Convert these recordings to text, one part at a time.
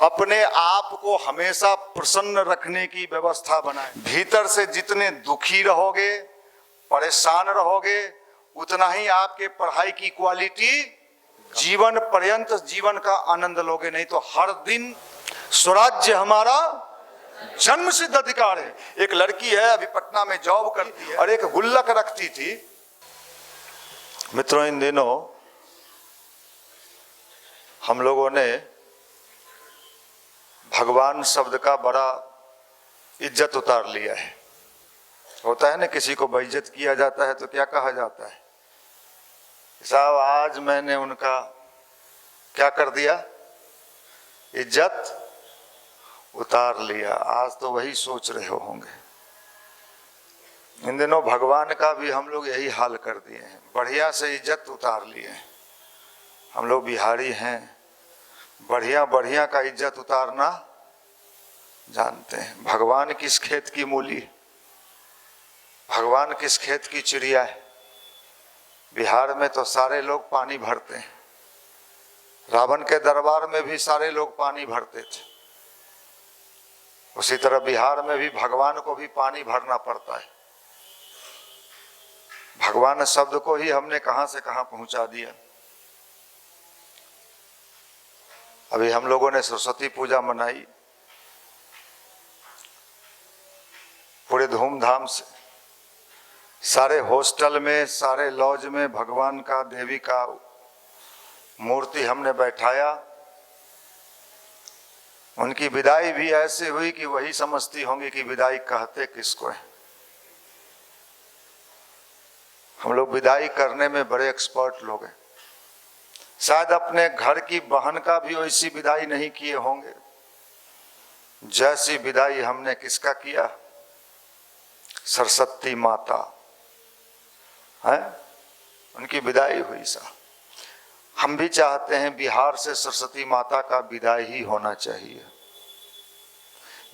अपने आप को हमेशा प्रसन्न रखने की व्यवस्था बनाएं। भीतर से जितने दुखी रहोगे, परेशान रहोगे, उतना ही आपके पढ़ाई की क्वालिटी जीवन पर्यंत जीवन का आनंद लोगे। नहीं तो हर दिन स्वराज्य हमारा जन्म सिद्ध अधिकार है। एक लड़की है, अभी पटना में जॉब करती है और एक गुल्लक रखती थी। मित्रों, इन दिनों हम लोगों ने भगवान शब्द का बड़ा इज्जत उतार लिया है। होता है ना, किसी को बेइज्जत किया जाता है तो क्या कहा जाता है? साहब आज मैंने उनका क्या कर दिया? इज्जत उतार लिया। आज तो वही सोच रहे होंगे। इन दिनों भगवान का भी हम लोग यही हाल कर दिए हैं, बढ़िया से इज्जत उतार लिए हैं। हम लोग बिहारी हैं, बढ़िया बढ़िया का इज्जत उतारना जानते हैं। भगवान किस खेत की मूली, भगवान किस खेत की चिड़िया है। बिहार में तो सारे लोग पानी भरते हैं। रावण के दरबार में भी सारे लोग पानी भरते थे। उसी तरह बिहार में भी भगवान को भी पानी भरना पड़ता है। भगवान शब्द को ही हमने कहां से कहां पहुंचा दिया। अभी हम लोगों ने सरस्वती पूजा मनाई पूरे धूमधाम से। सारे हॉस्टल में, सारे लॉज में भगवान का, देवी का मूर्ति हमने बैठाया। उनकी विदाई भी ऐसे हुई कि वही समझती होंगी कि विदाई कहते किसको है। हम लोग विदाई करने में बड़े एक्सपर्ट लोग हैं। शायद अपने घर की बहन का भी वैसी विदाई नहीं किए होंगे जैसी विदाई हमने किसका किया? सरस्वती माता है, उनकी विदाई हुई। सा हम भी चाहते हैं बिहार से सरस्वती माता का विदाई ही होना चाहिए।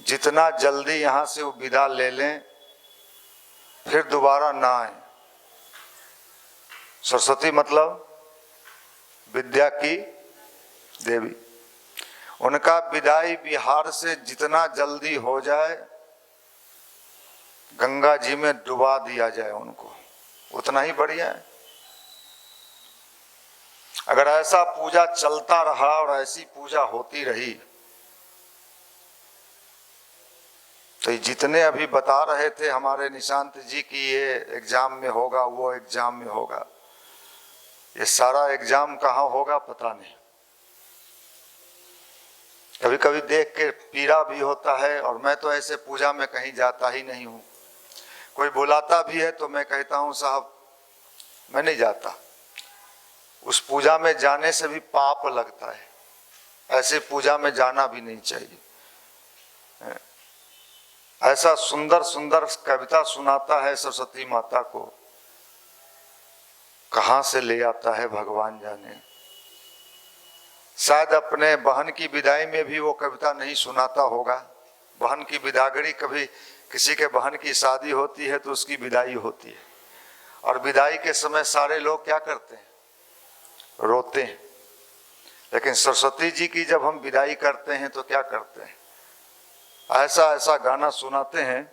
जितना जल्दी यहाँ से वो विदा ले लें, फिर दोबारा ना आए। सरस्वती मतलब विद्या की देवी। उनका विदाई बिहार से जितना जल्दी हो जाए, गंगा जी में डुबा दिया जाए उनको, उतना ही बढ़िया है। अगर ऐसा पूजा चलता रहा और ऐसी पूजा होती रही तो जितने अभी बता रहे थे हमारे निशांत जी की ये एग्जाम में होगा, वो एग्जाम में होगा, ये सारा एग्जाम कहाँ होगा पता नहीं। कभी कभी देख के पीड़ा भी होता है। और मैं तो ऐसे पूजा में कहीं जाता ही नहीं हूँ। कोई बुलाता भी है तो मैं कहता हूँ साहब मैं नहीं जाता। उस पूजा में जाने से भी पाप लगता है। ऐसे पूजा में जाना भी नहीं चाहिए। ऐसा सुंदर सुंदर कविता सुनाता है सरस्वती माता को, कहां से ले आता है भगवान जाने। शायद अपने बहन की विदाई में भी वो कविता नहीं सुनाता होगा। बहन की विदागरी, कभी किसी के बहन की शादी होती है तो उसकी विदाई होती है, और विदाई के समय सारे लोग क्या करते हैं? रोते हैं। लेकिन सरस्वती जी की जब हम विदाई करते हैं तो क्या करते हैं? ऐसा ऐसा गाना सुनाते हैं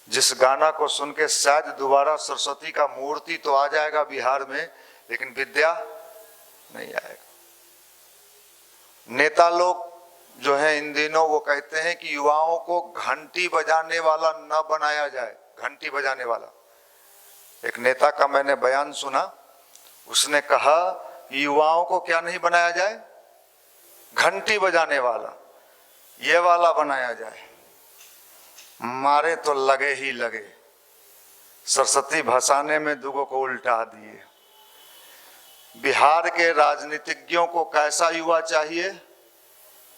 जिस गाना को सुन के शायद दोबारा सरस्वती का मूर्ति तो आ जाएगा बिहार में, लेकिन विद्या नहीं आएगा। नेता लोग जो है इन दिनों वो कहते हैं कि युवाओं को घंटी बजाने वाला न बनाया जाए। घंटी बजाने वाला, एक नेता का मैंने बयान सुना, उसने कहा युवाओं को क्या नहीं बनाया जाए? घंटी बजाने वाला, ये वाला बनाया जाए। मारे तो लगे ही लगे। सरस्वती भसाने में दुगो को उल्टा दिए। बिहार के राजनीतिज्ञों को कैसा युवा चाहिए?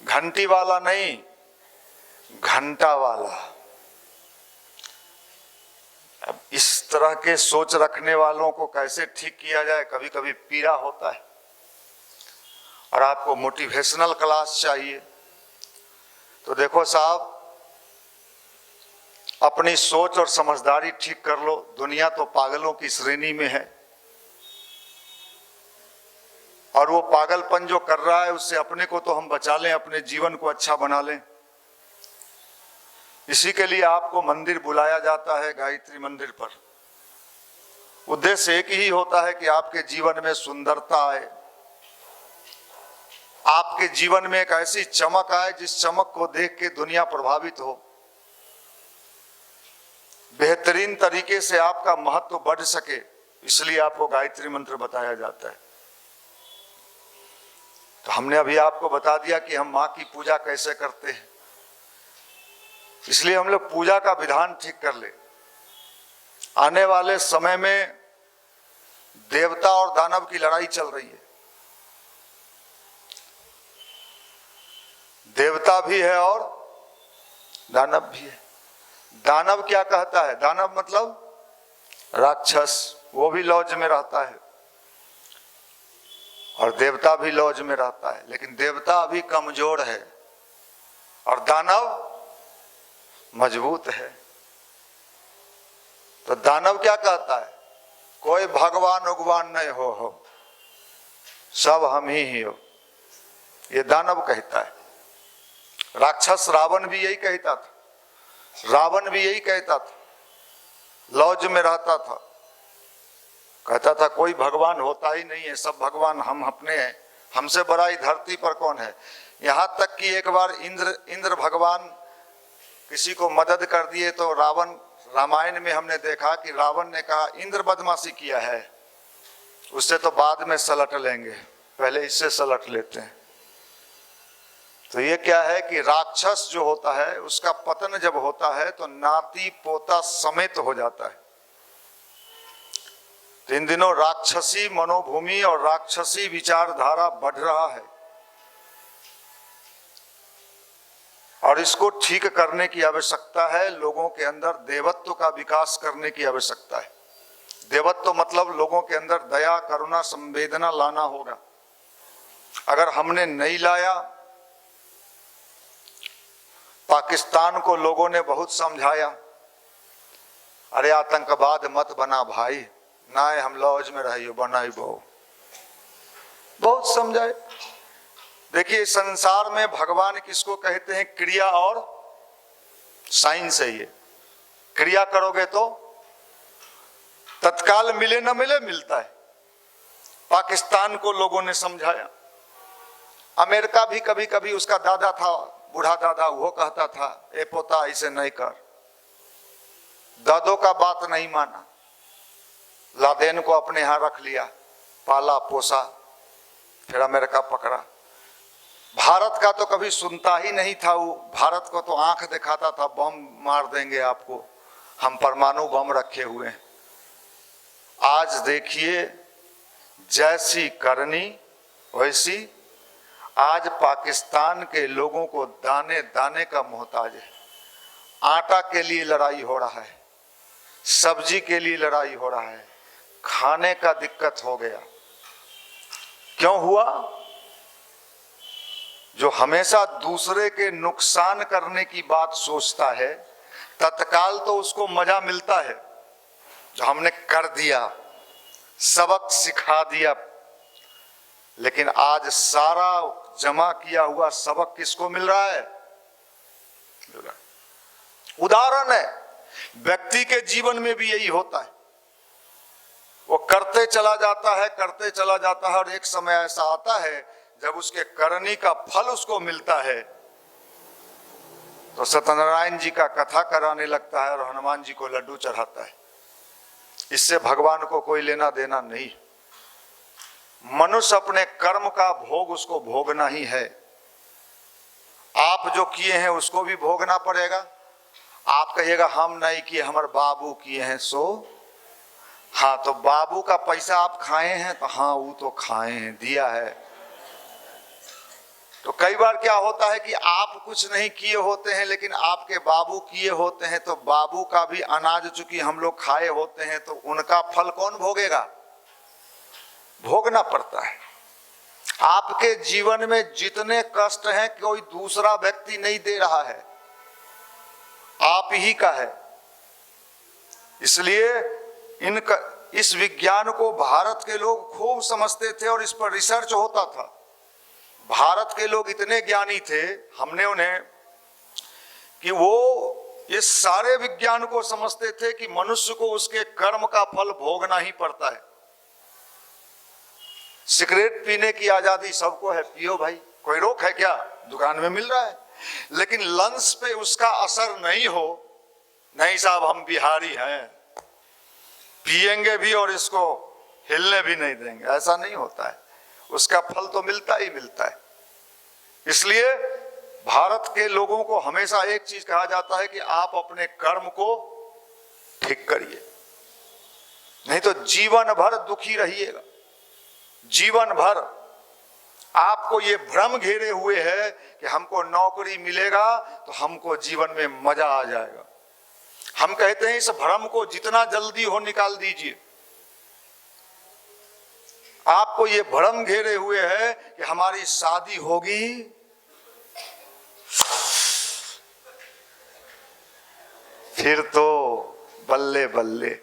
घंटी वाला नहीं, घंटा वाला। अब इस तरह के सोच रखने वालों को कैसे ठीक किया जाए? कभी कभी पीड़ा होता है। और आपको मोटिवेशनल क्लास चाहिए तो देखो साहब, अपनी सोच और समझदारी ठीक कर लो। दुनिया तो पागलों की श्रेणी में है। और वो पागलपन जो कर रहा है उससे अपने को तो हम बचा लें, अपने जीवन को अच्छा बना लें। इसी के लिए आपको मंदिर बुलाया जाता है, गायत्री मंदिर पर। उद्देश्य एक ही होता है कि आपके जीवन में सुंदरता आए, आपके जीवन में एक ऐसी चमक आए जिस चमक को देख के दुनिया प्रभावित हो, बेहतरीन तरीके से आपका महत्व बढ़ सके। इसलिए आपको गायत्री मंत्र बताया जाता है। तो हमने अभी आपको बता दिया कि हम माँ की पूजा कैसे करते हैं, इसलिए हम लोग पूजा का विधान ठीक कर ले। आने वाले समय में देवता और दानव की लड़ाई चल रही है। देवता भी है और दानव भी है। दानव क्या कहता है? दानव मतलब राक्षस, वो भी लॉज में रहता है और देवता भी लॉज में रहता है, लेकिन देवता अभी कमजोर है और दानव मजबूत है। तो दानव क्या कहता है? कोई भगवान उगवान नहीं हो, सब हम ही हो, ये दानव कहता है। राक्षस रावण भी यही कहता था, रावण भी यही कहता था, लॉज में रहता था, कहता था कोई भगवान होता ही नहीं है, सब भगवान हम अपने हैं, हमसे बड़ा ही धरती पर कौन है। यहां तक कि एक बार इंद्र भगवान किसी को मदद कर दिए तो रावण, रामायण में हमने देखा कि रावण ने कहा इंद्र बदमाशी किया है, उससे तो बाद में सलट लेंगे, पहले इससे सलट लेते हैं। तो ये क्या है कि राक्षस जो होता है उसका पतन जब होता है तो नाती पोता समेत हो जाता है। तो इन दिनों राक्षसी मनोभूमि और राक्षसी विचारधारा बढ़ रहा है और इसको ठीक करने की आवश्यकता है। लोगों के अंदर देवत्व का विकास करने की आवश्यकता है। देवत्व मतलब लोगों के अंदर दया, करुणा, संवेदना लाना होगा। अगर हमने नहीं लाया, पाकिस्तान को लोगों ने बहुत समझाया, अरे आतंकवाद मत बना भाई, ना हम लॉज में रहियो, बनाई बहुत समझाए। देखिए संसार में भगवान किसको कहते हैं? क्रिया और साइंस है। ये क्रिया करोगे तो तत्काल मिले न मिले, मिलता है। पाकिस्तान को लोगों ने समझाया। अमेरिका भी कभी कभी, उसका दादा था, बूढ़ा दादा, वो कहता था ए पोता ऐसे नहीं कर, दादों का बात नहीं माना, लादेन को अपने यहां रख लिया, पाला पोसा, फिर अमेरिका पकड़ा। भारत का तो कभी सुनता ही नहीं था वो, भारत को तो आंख दिखाता था बम मार देंगे आपको, हम परमाणु बम रखे हुए हैं। आज देखिए जैसी करनी वैसी, आज पाकिस्तान के लोगों को दाने दाने का मोहताज है। आटा के लिए लड़ाई हो रहा है, सब्जी के लिए लड़ाई हो रहा है, खाने का दिक्कत हो गया। क्यों हुआ? जो हमेशा दूसरे के नुकसान करने की बात सोचता है, तत्काल तो उसको मजा मिलता है। जो हमने कर दिया, सबक सिखा दिया, लेकिन आज सारा जमा किया हुआ सबक किसको मिल रहा है? उदाहरण है, व्यक्ति के जीवन में भी यही होता है। वो करते चला जाता है, करते चला जाता है, और एक समय ऐसा आता है जब उसके करनी का फल उसको मिलता है तो सत्यनारायण जी का कथा कराने लगता है और हनुमान जी को लड्डू चढ़ाता है। इससे भगवान को कोई लेना देना नहीं। मनुष्य अपने कर्म का भोग उसको भोगना ही है। आप जो किए हैं उसको भी भोगना पड़ेगा। आप कहिएगा हम नहीं किए, हमारे बाबू किए हैं, सो हाँ, तो बाबू का पैसा आप खाए हैं? तो हाँ, वो तो खाए हैं, दिया है। तो कई बार क्या होता है कि आप कुछ नहीं किए होते हैं लेकिन आपके बाबू किए होते हैं, तो बाबू का भी अनाज चूंकि हम लोग खाए होते हैं तो उनका फल कौन भोगेगा? भोगना पड़ता है। आपके जीवन में जितने कष्ट हैं कोई दूसरा व्यक्ति नहीं दे रहा है, आप ही का है। इसलिए इस विज्ञान को भारत के लोग खूब समझते थे और इस पर रिसर्च होता था। भारत के लोग इतने ज्ञानी थे, हमने उन्हें, कि वो इस सारे विज्ञान को समझते थे कि मनुष्य को उसके कर्म का फल भोगना ही पड़ता है। सिगरेट पीने की आजादी सबको है, पियो भाई, कोई रोक है क्या? दुकान में मिल रहा है। लेकिन लंग्स पे उसका असर नहीं हो, नहीं साहब हम बिहारी हैं, पिएंगे भी और इसको हिलने भी नहीं देंगे, ऐसा नहीं होता है। उसका फल तो मिलता ही मिलता है। इसलिए भारत के लोगों को हमेशा एक चीज कहा जाता है कि आप अपने कर्म को ठीक करिए, नहीं तो जीवन भर दुखी रहिएगा। जीवन भर आपको ये भ्रम घेरे हुए है कि हमको नौकरी मिलेगा तो हमको जीवन में मजा आ जाएगा। हम कहते हैं इस भ्रम को जितना जल्दी हो निकाल दीजिए। आपको ये भ्रम घेरे हुए है कि हमारी शादी होगी, फिर तो बल्ले बल्ले।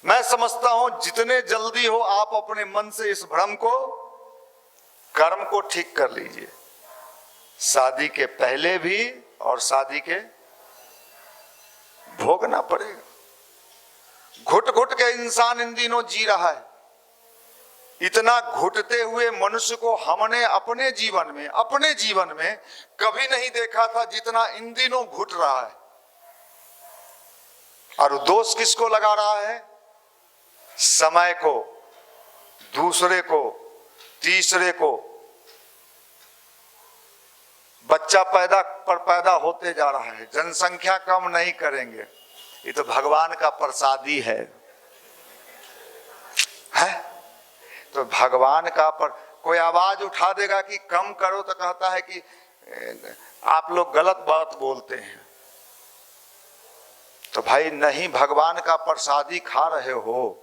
मैं समझता हूं जितने जल्दी हो आप अपने मन से इस भ्रम को, कर्म को ठीक कर लीजिए, शादी के पहले भी और शादी के भोगना पड़ेगा। घुट घुट के इंसान इन दिनों जी रहा है। इतना घुटते हुए मनुष्य को हमने अपने जीवन में कभी नहीं देखा था जितना इन दिनों घुट रहा है। और दोष किसको लगा रहा है? समय को, दूसरे को, तीसरे को। बच्चा पैदा होते जा रहा है, जनसंख्या कम नहीं करेंगे, ये तो भगवान का प्रसादी है? तो भगवान का कोई आवाज उठा देगा कि कम करो तो कहता है कि आप लोग गलत बात बोलते हैं। तो भाई नहीं, भगवान का प्रसादी खा रहे हो।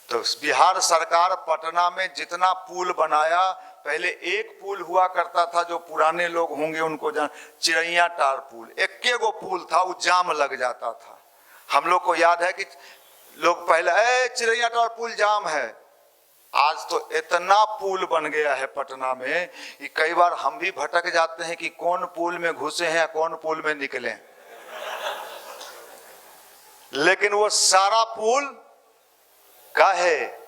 तो बिहार सरकार पटना में जितना पुल बनाया, पहले एक पुल हुआ करता था, जो पुराने लोग होंगे उनको जान, चिड़ैया टार पुल, एक्के गो पुल था, वो जाम लग जाता था। हम लोग को याद है कि लोग पहले चिड़ैया टार पुल जाम है। आज तो इतना पुल बन गया है पटना में कि कई बार हम भी भटक जाते हैं कि कौन पुल में घुसे हैं, कौन पुल में निकले। लेकिन वो सारा पुल का है,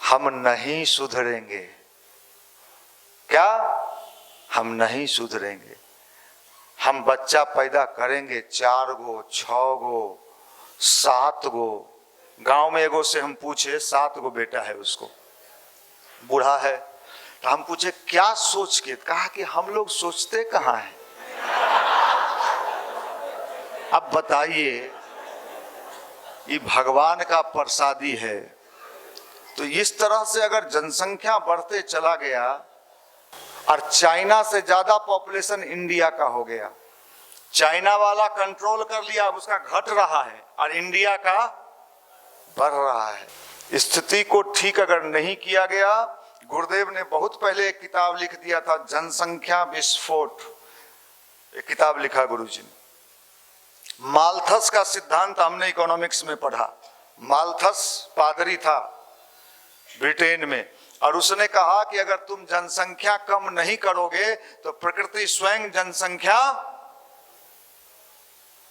हम नहीं सुधरेंगे। क्या? हम नहीं सुधरेंगे। हम बच्चा पैदा करेंगे 4 गो, 6 गो, 7 गो। गांव में एगो से हम पूछे, 7 गो बेटा है उसको, बूढ़ा है। तो हम पूछे क्या सोच के? कहा कि हम लोग सोचते कहाँ हैं। अब बताइए, ये भगवान का प्रसादी है। तो इस तरह से अगर जनसंख्या बढ़ते चला गया और चाइना से ज्यादा पॉपुलेशन इंडिया का हो गया, चाइना वाला कंट्रोल कर लिया, उसका घट रहा है और इंडिया का बढ़ रहा है। स्थिति को ठीक अगर नहीं किया गया, गुरुदेव ने बहुत पहले एक किताब लिख दिया था, जनसंख्या विस्फोट, एक किताब लिखा गुरुजी ने। माल्थस का सिद्धांत हमने इकोनॉमिक्स में पढ़ा। माल्थस पादरी था ब्रिटेन में, और उसने कहा कि अगर तुम जनसंख्या कम नहीं करोगे तो प्रकृति स्वयं जनसंख्या,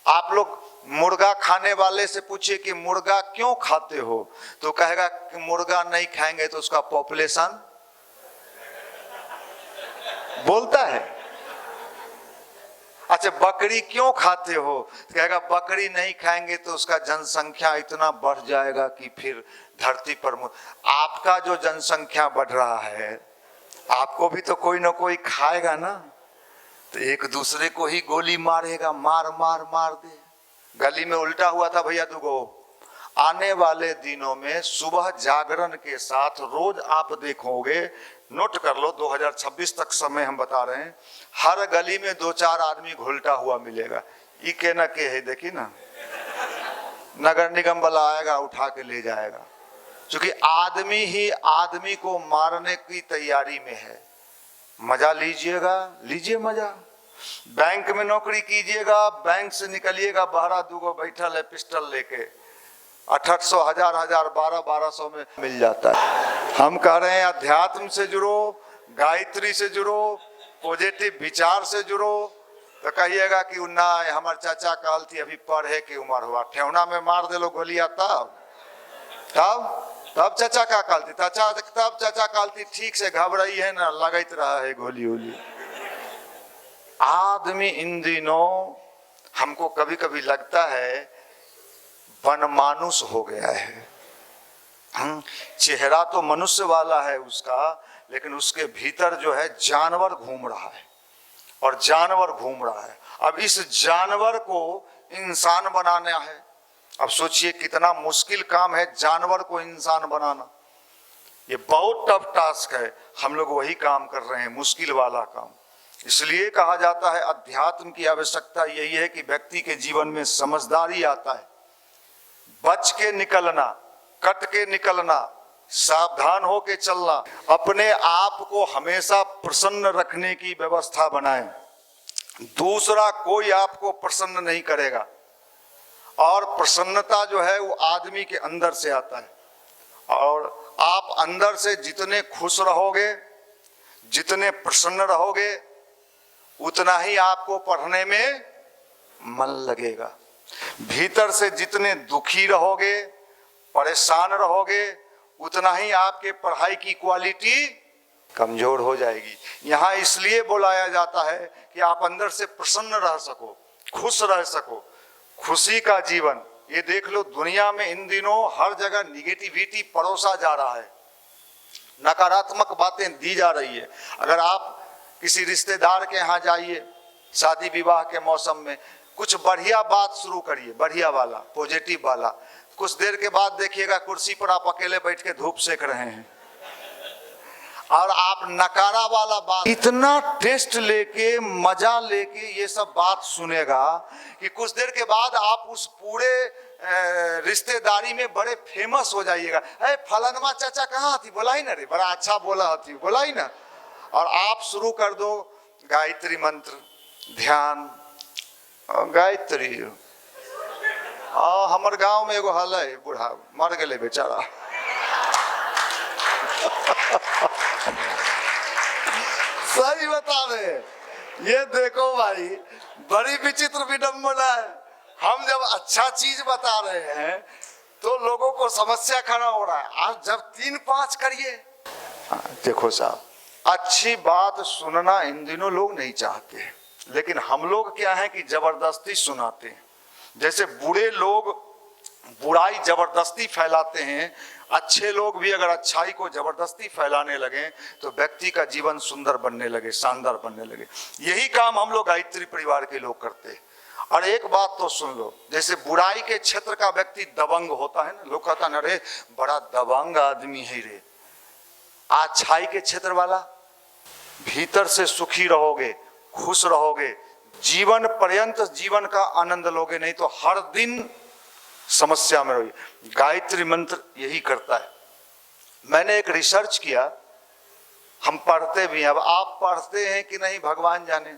आप लोग मुर्गा खाने वाले से पूछिए कि मुर्गा क्यों खाते हो, तो कहेगा कि मुर्गा नहीं खाएंगे तो उसका पॉपुलेशन बोलता है। अच्छा, बकरी क्यों खाते हो, तो कहेगा बकरी नहीं खाएंगे तो उसका जनसंख्या इतना बढ़ जाएगा कि फिर धरती पर। आपका जो जनसंख्या बढ़ रहा है, आपको भी तो कोई ना कोई खाएगा ना, तो एक दूसरे को ही गोली मारेगा, मार मार मार दे। गली में उल्टा हुआ था भैया दुगो। आने वाले दिनों में सुबह जागरण के साथ रोज आप देखोगे, नोट कर लो, 2026 तक समय हम बता रहे हैं, हर गली में 2-4 आदमी घुलटा हुआ मिलेगा। ये के ना के है, देखी ना, नगर निगम वाला आएगा उठा के ले जाएगा, क्योंकि आदमी ही आदमी को मारने की तैयारी में है। मजा लीजिएगा, लीजिए मजा। बैंक में नौकरी कीजिएगा, बैंक से निकलिएगा, बाहर 2 बैठल है पिस्टल लेके, 800, 1000, 1200 में मिल जाता है। हम कह रहे हैं अध्यात्म से जुड़ो, गायत्री से जुड़ो, पॉजिटिव विचार से जुड़ो। तो कहिएगा कि ना हमारे चाचा कहल थी अभी पढ़े की उम्र हुआ, ठेवना में मार दे लो गोलियां तब चाचा का कहल थी, तब चाचा कहल थी ठीक से घबराई है ना, लगत रहा है गोली उली। आदमी इन दिनों हमको कभी कभी लगता है वनमानुष हो गया है। चेहरा तो मनुष्य वाला है उसका, लेकिन उसके भीतर जो है जानवर घूम रहा है और जानवर घूम रहा है। अब इस जानवर को इंसान बनाना है। अब सोचिए कितना मुश्किल काम है जानवर को इंसान बनाना। ये बहुत टफ टास्क है। हम लोग वही काम कर रहे हैं, मुश्किल वाला काम। इसलिए कहा जाता है अध्यात्म की आवश्यकता यही है कि व्यक्ति के जीवन में समझदारी आता है, बच के निकलना, कट के निकलना, सावधान हो के चलना, अपने आप को हमेशा प्रसन्न रखने की व्यवस्था बनाएं। दूसरा कोई आपको प्रसन्न नहीं करेगा, और प्रसन्नता जो है वो आदमी के अंदर से आता है। और आप अंदर से जितने खुश रहोगे, जितने प्रसन्न रहोगे, उतना ही आपको पढ़ने में मन लगेगा। भीतर से जितने दुखी रहोगे, परेशान रहोगे, उतना ही आपके पढ़ाई की क्वालिटी कमजोर हो जाएगी। यहाँ इसलिए बुलाया जाता है कि आप अंदर से प्रसन्न रह सको, खुश रह सको, खुशी का जीवन। ये देख लो दुनिया में इन दिनों हर जगह निगेटिविटी परोसा जा रहा है, नकारात्मक बातें दी जा रही है। अगर आप किसी रिश्तेदार के यहाँ जाइए शादी विवाह के मौसम में, कुछ बढ़िया बात शुरू करिए, बढ़िया वाला, पॉजिटिव वाला। कुछ देर के बाद देखिएगा कुर्सी पर आप अकेले बैठ के धूप सेक रहे हैं, और आप नकारा वाला बात इतना टेस्ट लेके, मजा लेके ये सब बात सुनेगा कि कुछ देर के बाद आप उस पूरे रिश्तेदारी में बड़े फेमस हो जाइएगा। फलानमा चाचा कहाँ थी, बोला ही ना रे, बड़ा अच्छा बोला थी, बोला ही ना। और आप शुरू कर दो गायत्री मंत्र, ध्यान, गायत्री। हमार गांव में एगो हल है, बूढ़ा मर गए बेचारा। सही बता रहे, ये देखो भाई बड़ी विचित्र विडंबना है। हम जब अच्छा चीज बता रहे हैं तो लोगों को समस्या खड़ा हो रहा है। आज जब 3-5 करिए, देखो साहब, अच्छी बात सुनना इन दिनों लोग नहीं चाहते, लेकिन हम लोग क्या है कि जबरदस्ती सुनाते हैं। जैसे बुरे लोग बुराई जबरदस्ती फैलाते हैं, अच्छे लोग भी अगर अच्छाई को जबरदस्ती फैलाने लगे तो व्यक्ति का जीवन सुंदर बनने लगे, शानदार बनने लगे। यही काम हम लोग गायत्री परिवार के लोग करते हैं। और एक बात तो सुन लो, जैसे बुराई के क्षेत्र का व्यक्ति दबंग होता है ना, लोग कहता है अरे बड़ा दबंग आदमी है रे। अच्छाई के क्षेत्र वाला, भीतर से सुखी रहोगे, खुश रहोगे, जीवन पर्यंत जीवन का आनंद लोगे, नहीं तो हर दिन समस्या में रहोगे। गायत्री मंत्र यही करता है। मैंने एक रिसर्च किया, हम पढ़ते भी हैं, अब आप पढ़ते हैं कि नहीं भगवान जाने,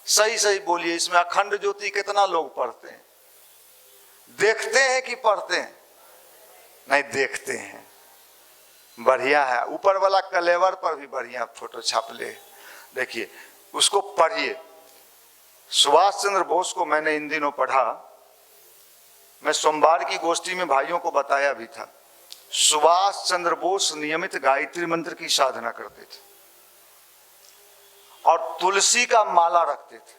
सही सही बोलिए, इसमें अखंड ज्योति कितना लोग पढ़ते हैं? देखते हैं कि पढ़ते हैं? नहीं, देखते हैं। बढ़िया है, ऊपर वाला कलेवर पर भी बढ़िया फोटो छाप ले, देखिए उसको पढ़िए। सुभाष चंद्र बोस को मैंने इन दिनों पढ़ा, मैं सोमवार की गोष्ठी में भाइयों को बताया भी था। सुभाष चंद्र बोस नियमित गायत्री मंत्र की साधना करते थे और तुलसी का माला रखते थे।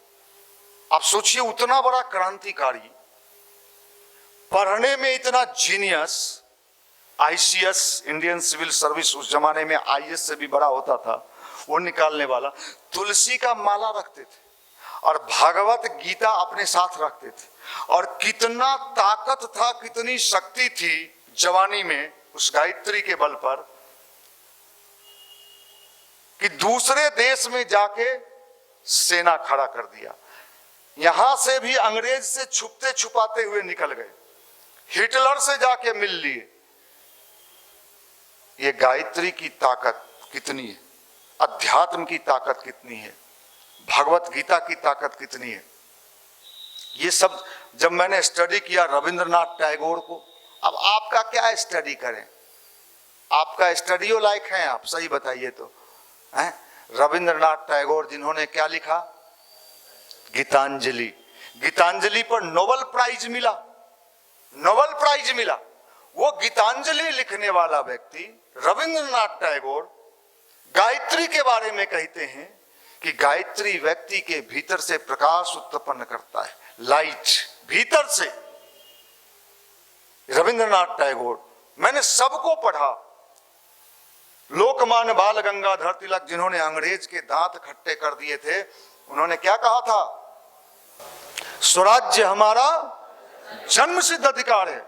आप सोचिए, उतना बड़ा क्रांतिकारी, पढ़ने में इतना genius, ICS, Indian civil service, उस जमाने में आईएएस से भी बड़ा होता था, वो निकालने वाला, तुलसी का माला रखते थे और भागवत गीता अपने साथ रखते थे। और कितना ताकत था, कितनी शक्ति थी जवानी में उस गायत्री के बल पर, कि दूसरे देश में जाके सेना खड़ा कर दिया। यहां से भी अंग्रेज से छुपते छुपाते हुए निकल गए, हिटलर से जाके मिल लिए। ये गायत्री की ताकत कितनी है, अध्यात्म की ताकत कितनी है, भगवत गीता की ताकत कितनी है। ये सब जब मैंने स्टडी किया रविंद्रनाथ टैगोर को, अब आपका क्या स्टडी करें, आपका स्टडियो लायक है आप, सही बताइए तो हैं? रविंद्रनाथ टैगोर जिन्होंने क्या लिखा, गीतांजलि, गीतांजलि पर नोबेल प्राइज मिला, नोबेल प्राइज मिला। वो गीतांजलि लिखने वाला व्यक्ति रविंद्रनाथ टैगोर गायत्री के बारे में कहते हैं कि गायत्री व्यक्ति के भीतर से प्रकाश उत्पन्न करता है, लाइट भीतर से। रविंद्रनाथ टैगोर, मैंने सबको पढ़ा, लोकमान्य बाल गंगाधर तिलक जिन्होंने अंग्रेज के दांत खट्टे कर दिए थे, उन्होंने क्या कहा था, स्वराज्य हमारा जन्म सिद्ध अधिकार है।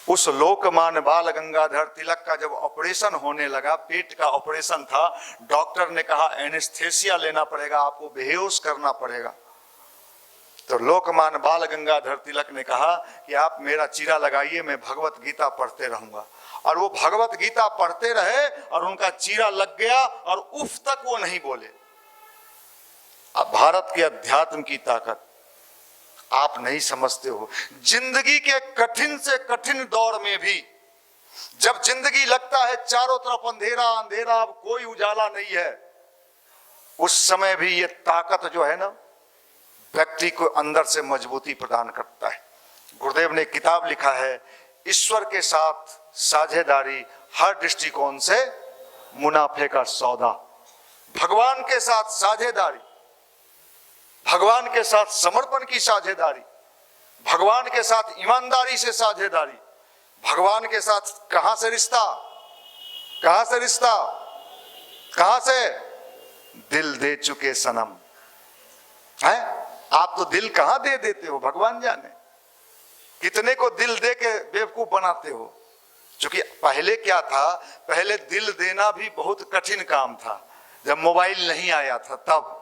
उस लोकमान्य बाल गंगाधर तिलक का जब ऑपरेशन होने लगा, पेट का ऑपरेशन था, डॉक्टर ने कहा एनेस्थेसिया लेना पड़ेगा, आपको बेहोश करना पड़ेगा। तो लोकमान्य बाल गंगाधर तिलक ने कहा कि आप मेरा चीरा लगाइए, मैं भगवत गीता पढ़ते रहूंगा। और वो भगवत गीता पढ़ते रहे और उनका चीरा लग गया और उफ तक वो नहीं बोले। अब भारत के अध्यात्म की ताकत आप नहीं समझते हो। जिंदगी के कठिन से कठिन दौर में भी, जब जिंदगी लगता है चारों तरफ अंधेरा अंधेरा, अब कोई उजाला नहीं है, उस समय भी ये ताकत जो है ना, व्यक्ति को अंदर से मजबूती प्रदान करता है। गुरुदेव ने किताब लिखा है, ईश्वर के साथ साझेदारी हर दृष्टिकोण से मुनाफे का सौदा। भगवान के साथ साझेदारी, भगवान के साथ समर्पण की साझेदारी, भगवान के साथ ईमानदारी से साझेदारी, भगवान के साथ कहां से रिश्ता, कहां से रिश्ता, कहां से, दिल दे चुके सनम है। आप तो दिल कहां दे देते हो भगवान जाने, कितने को दिल दे के बेवकूफ बनाते हो। क्योंकि पहले क्या था, पहले दिल देना भी बहुत कठिन काम था। जब मोबाइल नहीं आया था तब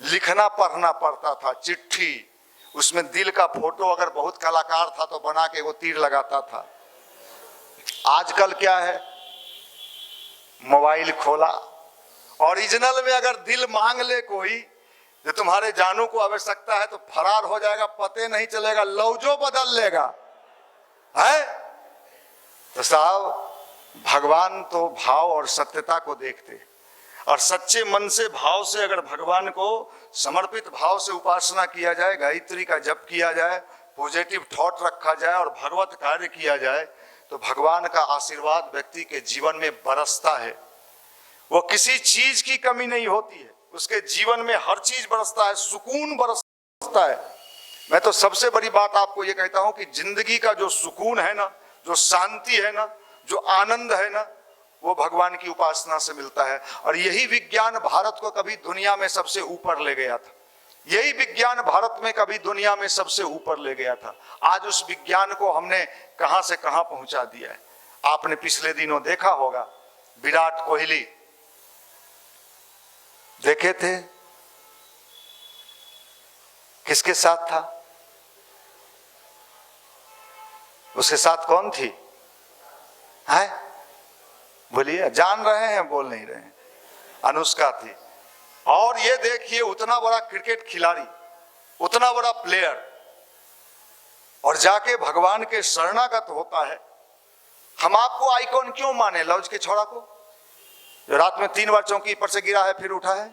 लिखना पढ़ना पड़ता था, चिट्ठी, उसमें दिल का फोटो अगर बहुत कलाकार था तो बना के वो तीर लगाता था। आजकल क्या है, मोबाइल खोला, ओरिजिनल में अगर दिल मांग ले कोई, जो तुम्हारे जानू को आवश्यकता है, तो फरार हो जाएगा, पते नहीं चलेगा, लौजो बदल लेगा है। तो साहब, भगवान तो भाव और सत्यता को देखते, और सच्चे मन से भाव से अगर भगवान को समर्पित भाव से उपासना किया जाए, गायत्री का जप किया जाए, पॉजिटिव थॉट रखा जाए और भगवत कार्य किया जाए, तो भगवान का आशीर्वाद व्यक्ति के जीवन में बरसता है। वो किसी चीज की कमी नहीं होती है, उसके जीवन में हर चीज बरसता है, सुकून बरसता है। मैं तो सबसे बड़ी बात आपको ये कहता हूं कि जिंदगी का जो सुकून है ना, जो शांति है ना, जो आनंद है ना, वो भगवान की उपासना से मिलता है। और यही विज्ञान भारत को कभी दुनिया में सबसे ऊपर ले गया था, यही विज्ञान भारत में कभी दुनिया में सबसे ऊपर ले गया था। आज उस विज्ञान को हमने कहां से कहां पहुंचा दिया है। आपने पिछले दिनों देखा होगा, विराट कोहली देखे थे, किसके साथ था, उसके साथ कौन थी, है बोलिए, जान रहे हैं, बोल नहीं रहे हैं, अनुष्का थी। और ये देखिए, उतना बड़ा क्रिकेट खिलाड़ी, उतना बड़ा प्लेयर, और जाके भगवान के शरणागत होता है। हम आपको आइकॉन क्यों माने, लौज के छोड़ा को, जो रात में 3 बार चौकी पर से गिरा है फिर उठा है,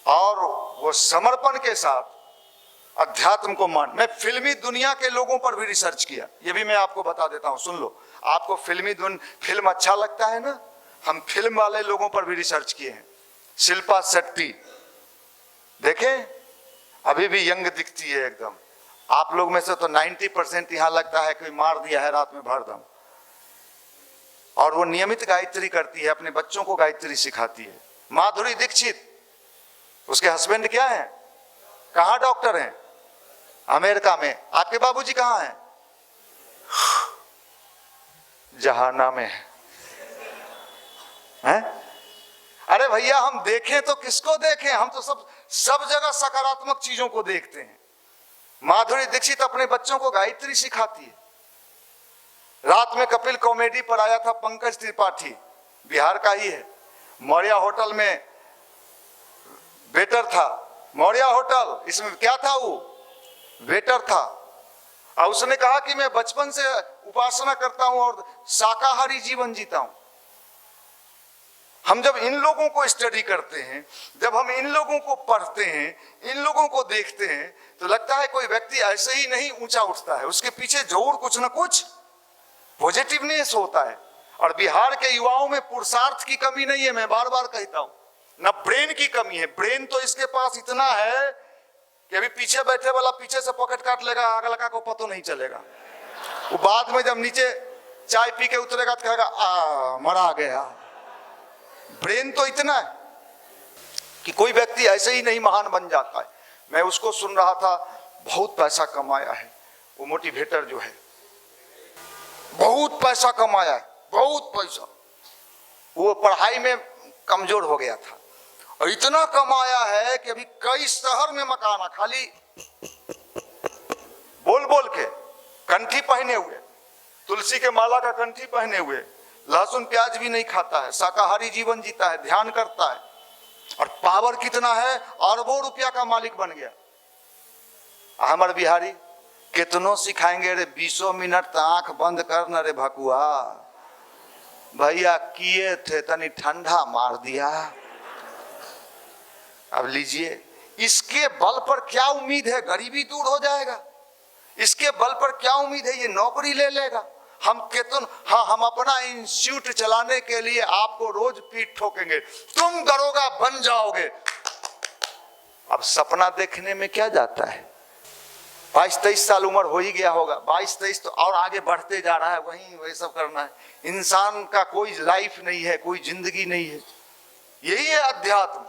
और वो समर्पण के साथ अध्यात्म को मान। मैं फिल्मी दुनिया के लोगों पर भी रिसर्च किया, ये भी मैं आपको बता देता हूं, सुन लो। आपको फिल्म अच्छा लगता है ना, हम फिल्म वाले लोगों पर भी रिसर्च किए हैं। शिल्पा शेट्टी देखें, अभी भी यंग दिखती है एकदम। आप लोग में से तो 90% यहां लगता है कोई मार दिया है रात में भरदम। और वो नियमित गायत्री करती है, अपने बच्चों को गायत्री सिखाती है। माधुरी दीक्षित, उसके हस्बैंड क्या है, कहां डॉक्टर हैं, अमेरिका में। आपके बाबूजी कहां हैं, जहाना में है। अरे भैया, हम देखें तो किसको देखें, हम तो सब जगह सकारात्मक चीजों को देखते हैं। माधुरी दीक्षित अपने बच्चों को गायत्री सिखाती है। रात में कपिल कॉमेडी पर आया था पंकज त्रिपाठी, बिहार का ही है, मौर्य होटल में वेटर था। मौर्य होटल, इसमें क्या था, वो वेटर था। और उसने कहा कि मैं बचपन से उपासना करता हूं और शाकाहारी जीवन जीता हूं। हम जब इन लोगों को स्टडी करते हैं, जब हम इन लोगों को पढ़ते हैं, इन लोगों को देखते हैं, तो लगता है कोई व्यक्ति ऐसे ही नहीं ऊंचा उठता है, उसके पीछे जरूर कुछ ना कुछ पॉजिटिवनेस होता है। और बिहार के युवाओं में पुरुषार्थ की कमी नहीं है, मैं बार बार कहता हूं, ना ब्रेन की कमी है। ब्रेन तो इसके पास इतना है कि अभी पीछे बैठे वाला पीछे से पॉकेट काट लेगा, अगला का को पता नहीं चलेगा। वो बाद में जब नीचे चाय पी के उतरेगा तो कहेगा मरा गया। ब्रेन तो इतना है कि कोई व्यक्ति ऐसे ही नहीं महान बन जाता है। मैं उसको सुन रहा था, बहुत पैसा कमाया है वो मोटिवेटर जो है, बहुत पैसा कमाया है, बहुत पैसा। वो पढ़ाई में कमजोर हो गया था और इतना कमाया है कि अभी कई शहर में मकान, खाली बोल बोल के, कंठी पहने हुए, तुलसी के माला का कंठी पहने हुए, लहसुन प्याज भी नहीं खाता है, शाकाहारी जीवन जीता है, ध्यान करता है, और पावर कितना है, अरबों रुपया का मालिक बन गया। हमारे बिहारी कितनों सिखाएंगे रे, 20 मिनट आंख बंद करना रे भकुआ, भैया किए थे तनी ठंडा मार दिया। अब लीजिए, इसके बल पर क्या उम्मीद है गरीबी दूर हो जाएगा? इसके बल पर क्या उम्मीद है ये नौकरी ले लेगा? हम हम अपना इंस्टीट्यूट चलाने के लिए आपको रोज पीठ ठोकेंगे, तुम दरोगा बन जाओगे। अब सपना देखने में क्या जाता है? 22-23 साल उम्र हो ही गया होगा, 22-23 तो और आगे बढ़ते जा रहा है, वही सब करना है। इंसान का कोई लाइफ नहीं है, कोई जिंदगी नहीं है। यही है अध्यात्म,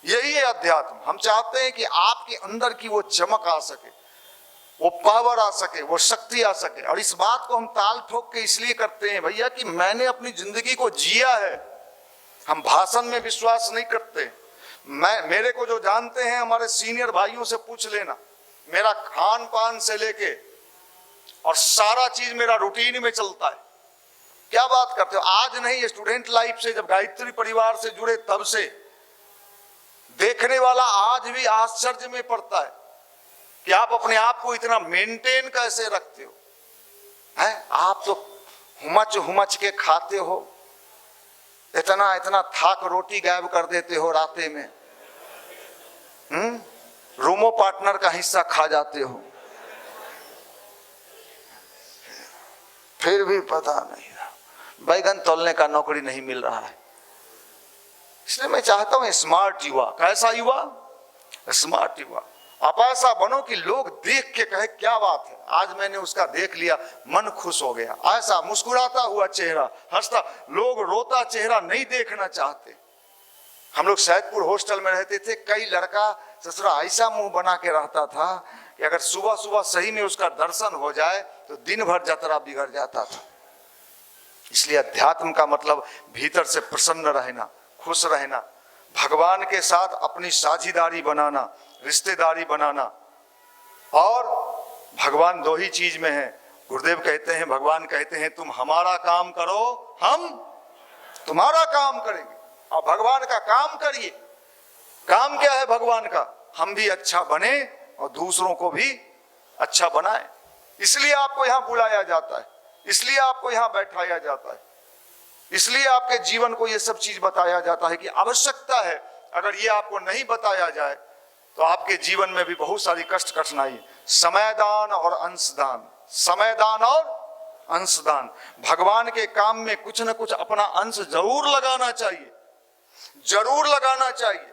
यही है अध्यात्म। हम चाहते हैं कि आपके अंदर की वो चमक आ सके, वो पावर आ सके, वो शक्ति आ सके। और इस बात को हम ताल ठोक के इसलिए करते हैं भैया कि मैंने अपनी जिंदगी को जिया है। हम भाषण में विश्वास नहीं करते। मेरे को जो जानते हैं हमारे सीनियर भाइयों से पूछ लेना, मेरा खान पान से लेके और सारा चीज मेरा रूटीन में चलता है। क्या बात करते हो? आज नहीं, स्टूडेंट लाइफ से जब गायत्री परिवार से जुड़े तब से देखने वाला आज भी आश्चर्य में पड़ता है कि आप अपने आप को इतना मेंटेन कैसे रखते हो, हैं? आप तो हुमच के खाते हो, इतना इतना थाक रोटी गायब कर देते हो राते में, रूमो पार्टनर का हिस्सा खा जाते हो, फिर भी पता नहीं बैगन तोलने का नौकरी नहीं मिल रहा है। इसलिए मैं चाहता हूं स्मार्ट युवा। कैसा युवा? स्मार्ट युवा। आप ऐसा बनो कि लोग देख के कहे क्या बात है, आज मैंने उसका देख लिया, मन खुश हो गया। ऐसा मुस्कुराता हुआ चेहरा, हंसता, लोग रोता चेहरा नहीं देखना चाहते। हम लोग सैदपुर हॉस्टल में रहते थे, कई लड़का ससुरा ऐसा मुंह बना के रहता था कि अगर सुबह सुबह सही में उसका दर्शन हो जाए तो दिन भर जतरा बिगड़ जाता था। इसलिए अध्यात्म का मतलब भीतर से प्रसन्न रहना, खुश रहना, भगवान के साथ अपनी साझीदारी बनाना, रिश्तेदारी बनाना। और भगवान दो ही चीज में है। गुरुदेव कहते हैं, भगवान कहते हैं, तुम हमारा काम करो, हम तुम्हारा काम करेंगे। और भगवान का काम करिए। काम क्या है भगवान का? हम भी अच्छा बने और दूसरों को भी अच्छा बनाए। इसलिए आपको यहां बुलाया जाता है, इसलिए आपको यहां बैठाया जाता है, इसलिए आपके जीवन को ये सब चीज बताया जाता है कि आवश्यकता है। अगर ये आपको नहीं बताया जाए तो आपके जीवन में भी बहुत सारी कष्ट कठिनाई। समयदान और अंशदान, समयदान और अंशदान। भगवान के काम में कुछ न कुछ अपना अंश जरूर लगाना चाहिए, जरूर लगाना चाहिए।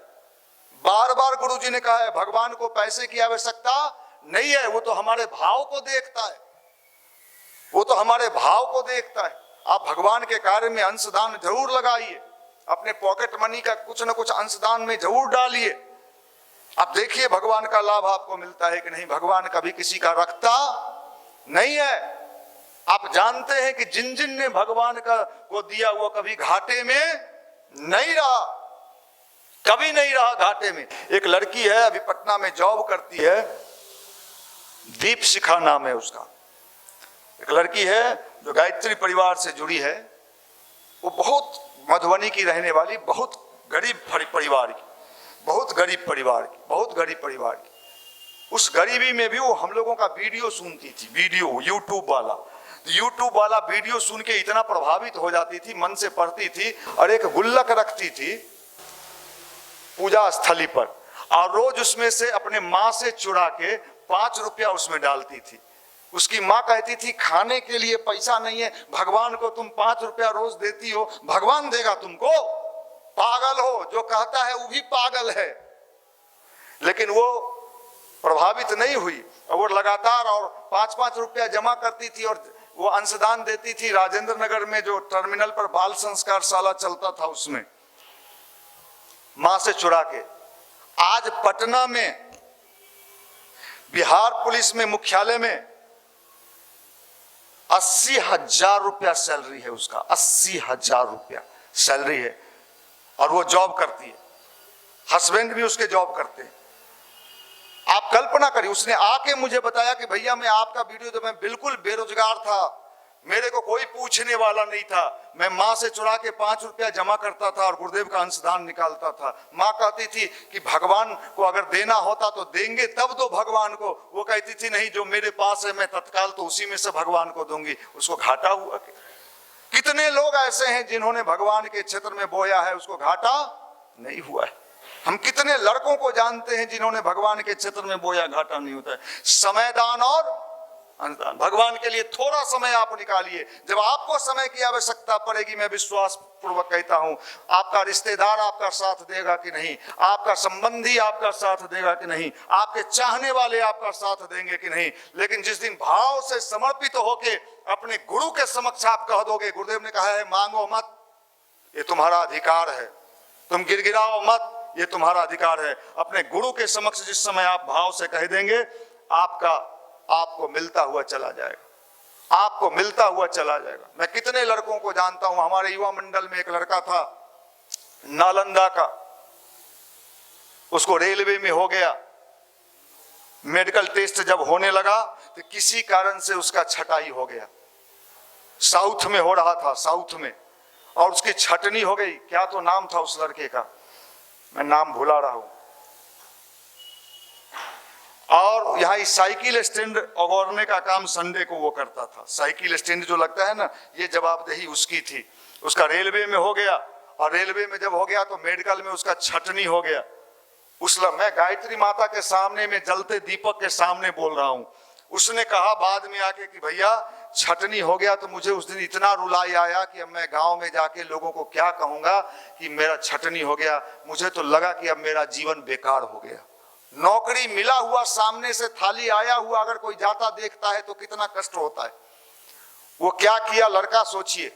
बार बार गुरुजी ने कहा है, भगवान को पैसे की आवश्यकता नहीं है, वो तो हमारे भाव को देखता है, वो तो हमारे भाव को देखता है। आप भगवान के कार्य में अंशदान जरूर लगाइए, अपने पॉकेट मनी का कुछ न कुछ अंशदान में जरूर डालिए। आप देखिए भगवान का लाभ आपको मिलता है कि नहीं। भगवान कभी किसी का रखता नहीं है। आप जानते हैं कि जिन जिन ने भगवान का को दिया वो कभी घाटे में नहीं रहा, कभी नहीं रहा घाटे में। एक लड़की है, अभी पटना में जॉब करती है, दीप शिखा नाम है उसका। एक लड़की है जो गायत्री परिवार से जुड़ी है। वो बहुत मधुबनी की रहने वाली, बहुत गरीब परिवार की, बहुत गरीब परिवार की, बहुत गरीब परिवार की। उस गरीबी में भी वो हम लोगों का वीडियो सुनती थी, वीडियो यूट्यूब वाला। यूट्यूब वाला वीडियो सुन के इतना प्रभावित हो जाती थी, मन से पढ़ती थी, और एक गुल्लक रखती थी पूजा स्थली पर, और रोज उसमें से अपने माँ से चुरा के 5 रुपया उसमें डालती थी। उसकी माँ कहती थी खाने के लिए पैसा नहीं है, भगवान को तुम 5 रुपया रोज देती हो, भगवान देगा तुमको? पागल हो, जो कहता है वो भी पागल है। लेकिन वो प्रभावित नहीं हुई, और वो लगातार और 5-5 रुपया जमा करती थी, और वो अंशदान देती थी। राजेंद्र नगर में जो टर्मिनल पर बाल संस्कार शाला चलता था, उसमें मां से चुरा के। आज पटना में बिहार पुलिस में मुख्यालय में 80,000 रुपया सैलरी है उसका, 80,000 रुपया सैलरी है, और वो जॉब करती है, हस्बैंड भी उसके जॉब करते हैं। आप कल्पना करिए, उसने आके मुझे बताया कि भैया मैं आपका वीडियो, तो मैं बिल्कुल बेरोजगार था, मेरे को कोई पूछने वाला नहीं था, मैं माँ से चुरा के 5 रुपया जमा करता था और गुरुदेव का अंशदान निकालता था। माँ कहती थी कि भगवान को अगर देना होता तो देंगे, तब दो भगवान को। वो कहती थी नहीं, जो मेरे पास है मैं तत्काल तो उसी में से भगवान को दूंगी। उसको घाटा हुआ? कितने लोग ऐसे हैं जिन्होंने भगवान के क्षेत्र में बोया है, उसको घाटा नहीं हुआ है। हम कितने लड़कों को जानते हैं जिन्होंने भगवान के क्षेत्र में बोया, घाटा नहीं होता है। समयदान और अनुदान, भगवान के लिए थोड़ा समय आप निकालिए। जब आपको समय की आवश्यकता पड़ेगी, मैं विश्वास पूर्वक कहता हूं, आपका रिश्तेदार आपका साथ देगा कि नहीं, आपका संबंधी आपका साथ देगा कि नहीं, आपके चाहने वाले आपका साथ देंगे कि नहीं। लेकिन जिस दिन भाव से समर्पित होके अपने गुरु के समक्ष आप कह दोगे, गुरुदेव ने कहा है मांगो मत, ये तुम्हारा अधिकार है, तुम गिड़गिड़ाओ मत, ये तुम्हारा अधिकार है। अपने गुरु के समक्ष जिस समय आप भाव से कह देंगे, आपको मिलता हुआ चला जाएगा, आपको मिलता हुआ चला जाएगा। मैं कितने लड़कों को जानता हूं, हमारे युवा मंडल में एक लड़का था नालंदा का, उसको रेलवे में हो गया, मेडिकल टेस्ट जब होने लगा तो किसी कारण से उसका छटाई हो गया। साउथ में हो रहा था, साउथ में, और उसकी छटनी हो गई। क्या तो नाम था उस लड़के का, मैं नाम भुला रहा हूं। और यहाँ साइकिल स्टैंड अगोरने का काम संडे को वो करता था। साइकिल स्टैंड जो लगता है ना, ये जवाबदेही उसकी थी। उसका रेलवे में हो गया, और रेलवे में जब हो गया तो मेडिकल में उसका छटनी हो गया। मैं गायत्री माता के सामने में जलते दीपक के सामने बोल रहा हूँ। उसने कहा बाद में आके कि भैया छटनी हो गया तो मुझे उस दिन इतना रुलाई आया कि अब मैं गांव में जाके लोगों को क्या कहूंगा कि मेरा छटनी हो गया। मुझे तो लगा कि अब मेरा जीवन बेकार हो गया। नौकरी मिला हुआ, सामने से थाली आया हुआ, अगर कोई जाता देखता है तो कितना कष्ट होता है। वो क्या किया लड़का, सोचिए,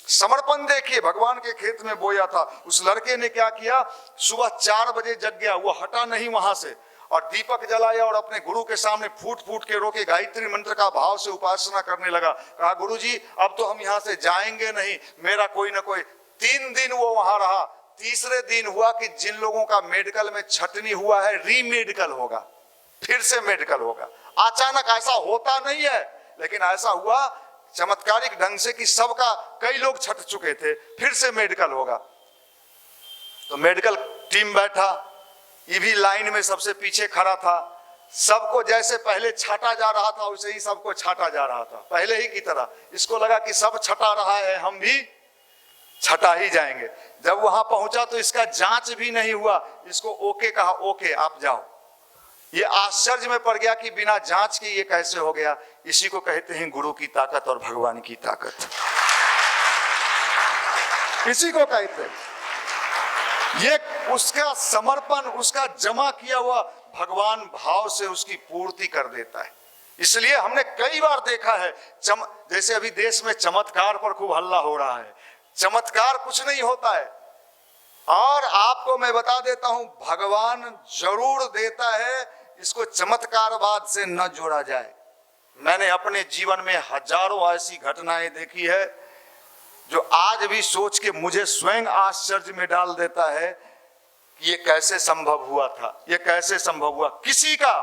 समर्पण देखिए। भगवान के खेत में बोया था। उस लड़के ने क्या किया, सुबह 4 बजे जग गया, वो हटा नहीं वहां से, और दीपक जलाया और अपने गुरु के सामने फूट फूट के रोके गायत्री मंत्र का भाव से उपासना करने लगा। कहा गुरु जी अब तो हम यहाँ से जाएंगे नहीं, मेरा कोई ना कोई। 3 दिन वो वहां रहा। तीसरे दिन हुआ कि जिन लोगों का मेडिकल में छटनी हुआ है, रीमेडिकल होगा, फिर से मेडिकल होगा। अचानक ऐसा होता नहीं है, लेकिन ऐसा हुआ चमत्कारिक ढंग से कि सबका, कई लोग छट चुके थे, फिर से मेडिकल होगा। तो मेडिकल टीम बैठा, ये भी लाइन में सबसे पीछे खड़ा था। सबको जैसे पहले छाटा जा रहा था वैसे ही सबको छाटा जा रहा था, पहले ही की तरह। इसको लगा कि सब छटा रहा है, हम भी छटा ही जाएंगे। जब वहां पहुंचा तो इसका जांच भी नहीं हुआ, इसको ओके कहा, ओके आप जाओ। ये आश्चर्य में पड़ गया कि बिना जांच के ये कैसे हो गया। इसी को कहते हैं गुरु की ताकत और भगवान की ताकत, इसी को कहते हैं। ये उसका समर्पण, उसका जमा किया हुआ भगवान भाव से उसकी पूर्ति कर देता है। इसलिए हमने कई बार देखा है, जैसे अभी देश में चमत्कार पर खूब हल्ला हो रहा है। चमत्कार कुछ नहीं होता है, और आपको मैं बता देता हूं, भगवान जरूर देता है, इसको चमत्कारवाद से न जोड़ा जाए। मैंने अपने जीवन में हजारों ऐसी घटनाएं देखी है जो आज भी सोच के मुझे स्वयं आश्चर्य में डाल देता है कि ये कैसे संभव हुआ था, ये कैसे संभव हुआ। किसी का,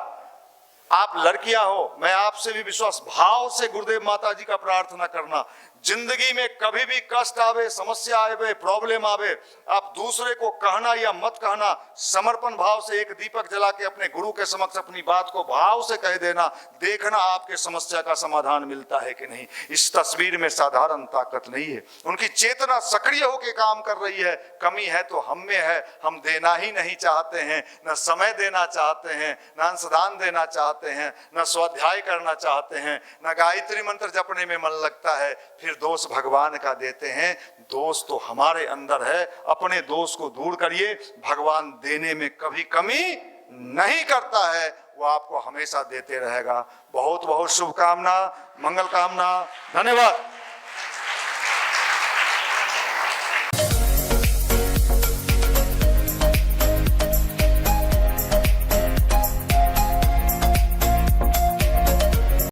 आप लड़कियां हो, मैं आपसे भी विश्वास भाव से गुरुदेव माता जी का प्रार्थना करना, जिंदगी में कभी भी कष्ट आवे, समस्या आवे, प्रॉब्लम आवे, आप दूसरे को कहना या मत कहना, समर्पण भाव से एक दीपक जला के अपने गुरु के समक्ष अपनी बात को भाव से कह देना, देखना आपके समस्या का समाधान मिलता है कि नहीं। इस तस्वीर में साधारण ताकत नहीं है, उनकी चेतना सक्रिय होकर काम कर रही है। कमी है तो हम में है, हम देना ही नहीं चाहते हैं, न समय देना चाहते हैं, न अंशदान देना चाहते हैं, न स्वाध्याय करना चाहते हैं, न गायत्री मंत्र जपने में मन लगता है। फिर दोष भगवान का देते हैं। दोष तो हमारे अंदर है, अपने दोष को दूर करिए। भगवान देने में कभी कमी नहीं करता है, वो आपको हमेशा देते रहेगा। बहुत बहुत शुभकामना, मंगल कामना, धन्यवाद।